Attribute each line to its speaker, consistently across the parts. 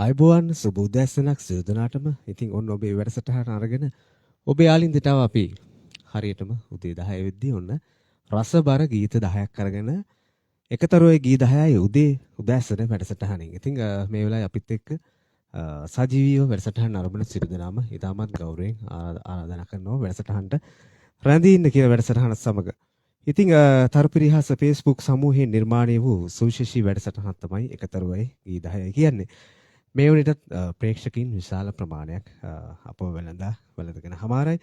Speaker 1: අයිබෝවන් සුබ උදෑසනක් සියලු දෙනාටම. ඉතින් ඔන්න ඔබේ වැඩසටහන අරගෙන ඔබේ යාලින්දට අපි හරියටම උදේ 10 වෙද්දී ඔන්න රසබර ගීත 10ක් අරගෙන එකතරෝයේ ගී 10යි උදේ උදෑසන වැඩසටහනින්. ඉතින් මේ වෙලාවේ අපිත් එක්ක සජීවීව වැඩසටහන ආරම්භන සියලු දෙනාම ඉතාමත් ගෞරවයෙන් ආරාධනා කරනවා වැඩසටහනට රැඳී ඉන්න කියලා වැඩසටහන සමග. ඉතින් තරුපිරිහාස Facebook සමූහයෙන් නිර්මාණය වූ සුවිශේෂී වැඩසටහනක් තමයි එකතරෝයේ ගී 10යි කියන්නේ. මේ වුණිටත් ප්‍රේක්ෂකින් විශාල ප්‍රමාණයක් අපව වැළඳගෙන හමාරයි.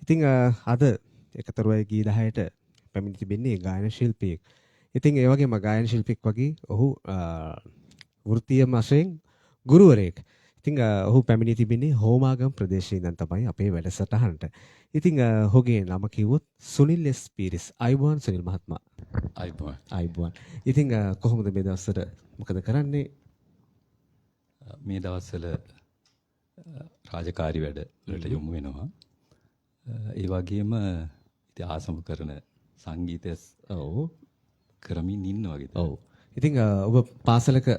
Speaker 1: ඉතින් අද එකතරෝයේ ගී 10ට පැමිණ තිබෙන්නේ ගායන ශිල්පියෙක්. ඉතින් ඒ වගේම ගායන ශිල්පියෙක් වගේ ඔහු වෘත්තීය වශයෙන් ගුරුවරයෙක්. ඉතින් ඔහු පැමිණ තිබෙන්නේ හෝමාගම් ප්‍රදේශයේ ඉඳන් තමයි අපේ වැඩසටහනට. ඉතින් ඔහුගේ නම කිව්වොත් සුනිල් එස් පීරිස්. අයිබෝන් සුනිල් මහත්මයා. අයිබෝන්. ඉතින් කොහොමද මේ දවස්වල මොකද කරන්නේ?
Speaker 2: මේ දවස්වල රාජකාරී වැඩ වලට යොමු වෙනවා. ඒ වගේම ඉතින් ආසම කරන සංගීතය කරමින් ඉන්නවා වගේ.
Speaker 1: ඔව්. ඉතින් ඔබ පාසලක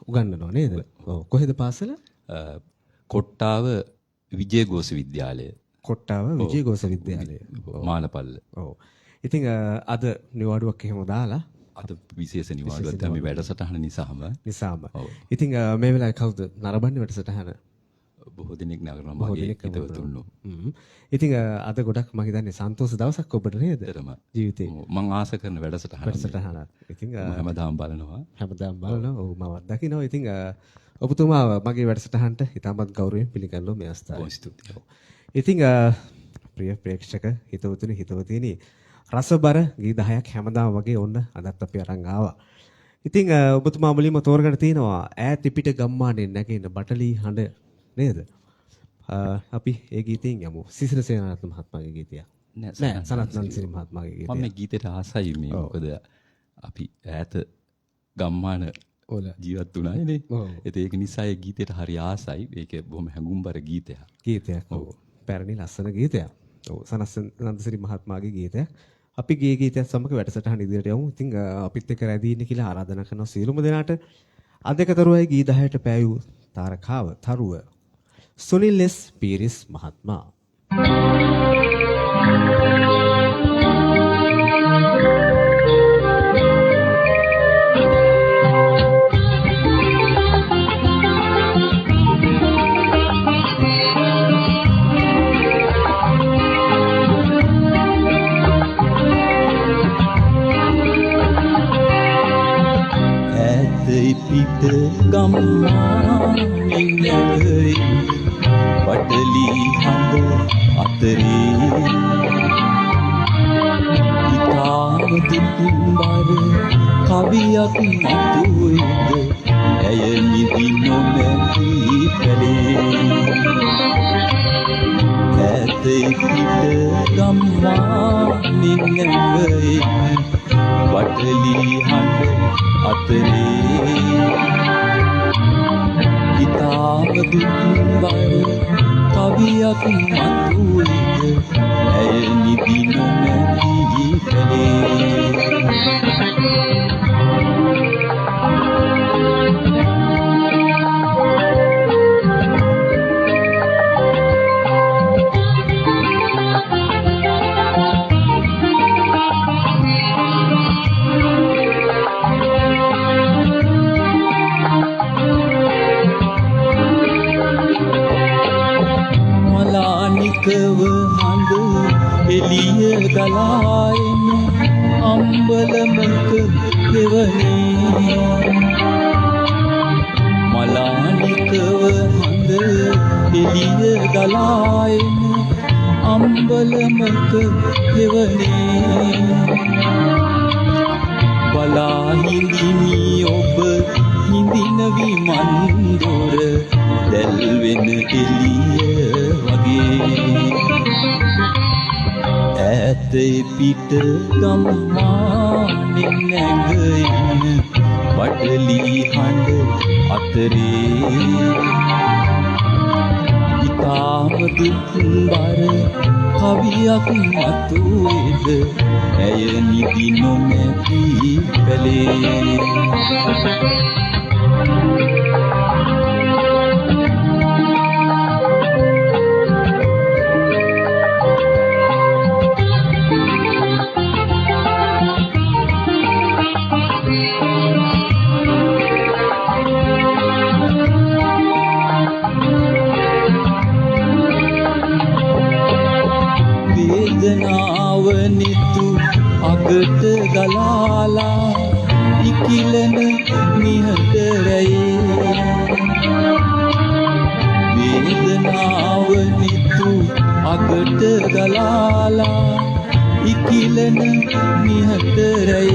Speaker 1: උගන්වනවා නේද? ඔව්. කොහෙද පාසල?
Speaker 2: කොට්ටාව විජයඝෝෂ විද්‍යාලය.
Speaker 1: කොට්ටාව විජයඝෝෂ විද්‍යාලය.
Speaker 2: මානපල්ල.
Speaker 1: ඔව්. ඉතින් අද නිවාඩුවක් එහෙම දාලා
Speaker 2: අද විශේෂ නිවාඩුවක් තමයි වැඩසටහන නිසාම.
Speaker 1: ඉතින් මේ වෙලාවේ කවුද නරඹන්නේ වැඩසටහන?
Speaker 2: බොහෝ දෙනෙක් නගරනවා මගේ හිතවතුන්ලු.
Speaker 1: ඉතින් අද ගොඩක් මම හිතන්නේ සන්තෝෂ දවසක් ඔබට නේද? ජීවිතේ.
Speaker 2: මම ආස කරන වැඩසටහන.
Speaker 1: ඉතින්
Speaker 2: හැමදාම බලනවා.
Speaker 1: ඔව් මම දකිනවා. ඉතින් ඔබතුමා මගේ වැඩසටහනට ඉතාමත් ගෞරවයෙන් පිළිගන්නවා මේ අවස්ථාවේ.
Speaker 2: ස්තුතියි.
Speaker 1: ඉතින් ප්‍රිය ප්‍රේක්ෂක හිතවතුනි රසබර ගී 10ක් හැමදාම වගේ ඔන්න අදත් අපි අරන් ආවා. ඉතින් ඔබතුමා මුලින්ම තෝරගෙන තිනවා ඈත පිට ගම්මානේ නැගින බටලි හඬ නේද? අපි ඒ ගීතයෙන් යමු. සිසිර සේනාරත්න මහත්මයාගේ ගීතය. නෑ සනත් නන්සිරි මහත්මයාගේ ගීතය.
Speaker 2: මම මේ ගීතයට ආසයි මේ මොකද අපි ඈත ගම්මාන වල ජීවත් වුණානේ. ඒක නිසා ඒ ගීතයට හරි ආසයි. ඒක බොහොම හැඟුම්බර ගීතයක්.
Speaker 1: ඔව්. පැරණි ලස්සන ගීතයක්. ඔව් සනත් නන්සිරි මහත්මයාගේ ගීතයක්. අපි ගියේ ගීතයත් සමග වැඩසටහන ඉදිරියට යමු. ඉතින් අපිත් එක්ක රැඳී ඉන්න කියලා ආරාධනා කරනවා සියලුම දෙනාට. අද එකතරෝයි ගී 10ට පෑයූ තාරකාව තරුව සුනිල් එස් පීරිස් මහත්මයා.
Speaker 3: පිට ගම්මානේ නැගයි බටලි හඳ අතරේ ඉතාම දුක්බර කවියක් මතුවේද ඇය නිදි නොමැති පැලේ ඈත පිට ගම්මානේ නැගයි බටලි හඳ අතරේ ඉතාම දුක්බර කවියක් මතුවේද ඇය නිදි නොමැති පැලේ මලානිකව හඳ එළිය ගලාගෙන අම්බලමක ගෙවනේ මලානිකව හඳ එළිය ගලාගෙන අම්බලමක ගෙවනේ බලා හිඳිනි ඔබ හිඳින විමන් දොර දැල්වෙන එළිය වගේ ඈත පිට ගම්මානේ නැගින බටලි හඬ අතරේ ඉතාම දුක්බර කවියක් මතුවේද ඇය නිදි නොමැති පැලේ වේදනාවනිතු අගට ගලාලා ඉකිලන නිහඬරයේ වේදනාවනිතු අගට ගලාලා ඉකිලන නිහඬරයේ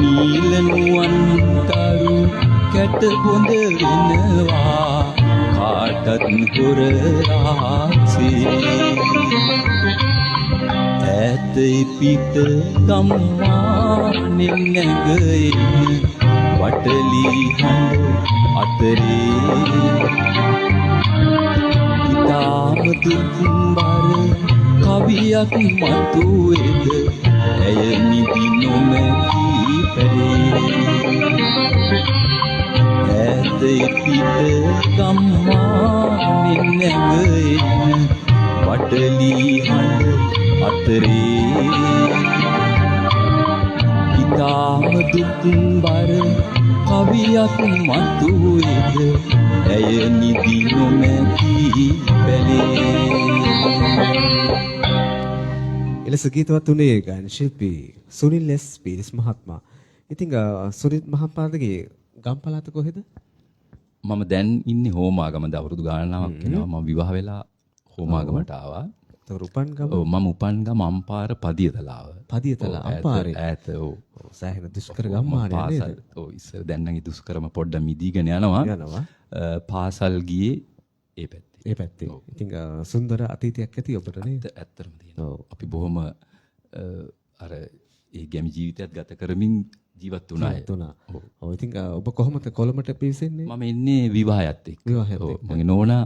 Speaker 3: නීලනුවන් තරු කැට හොඳ වෙනවා කාටත් හොර රාක්ෂේ ඇතයි පිට ගම්මානෙන් නැගෙන්න වටලි හඬ අතරේ ඉතාම දුක්බර කවියක් මතුවේද ඇය නිදි නොමැති ඇතයි පිට ගම්මානෙන් නැගෙන්න වටලි හඬ අතරේ ඉතාම දුක්බර කවියක් මතුවේද ඇය නිදි නොමැති
Speaker 1: එලෙස ගීතවත් උනේ ගායන ශිල්පී සුනිල් එස් පීරිස් මහත්මයා. ඉතින් සුනිල් මහත්මයාගේ ගම් පළාත කොහෙද?
Speaker 2: මම දැන් ඉන්නේ හෝමාගමද අවුරුදු ගානක් වෙනවා. මම විවාහ වෙලා හෝමාගමට ආවා.
Speaker 1: තව උපන් ගම?
Speaker 2: ඔව් මම උපන් ගම අම්පාර පදියතලාව.
Speaker 1: පදියතලාව අම්පාරේ.
Speaker 2: ඈත ඔව්.
Speaker 1: සෑහෙන දුෂ්කර ගම්මානයක් නේද?
Speaker 2: ඔව් ඉස්සර දැන් නම් දුෂ්කරම පොඩ්ඩක් මිදීගෙන යනවා. පාසල් ගියේ ඒ පැත්තේ.
Speaker 1: ඒ පැත්තේ. ඉතින් සුන්දර අතීතයක් ඇති ඔබට නේද?
Speaker 2: ඇත්තටම තියෙනවා. අපි බොහොම අර ඒ ගැමි ජීවිතයත් ගත කරමින් ජීවත් වුණා.
Speaker 1: ඔව් ඉතින් ඔබ කොහොමද කොළඹට පිවිසෙන්නේ?
Speaker 2: මම එන්නේ විවාහයත් එක්ක.
Speaker 1: විවාහයත් එක්ක.
Speaker 2: මගේ නෝනා